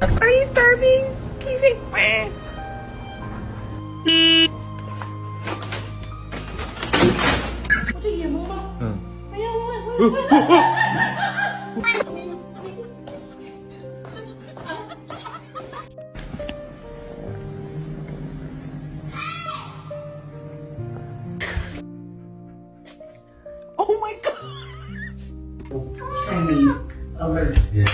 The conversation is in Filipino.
Are you starving? Can you say meh? Oh my god! Chinese alert. Yeah.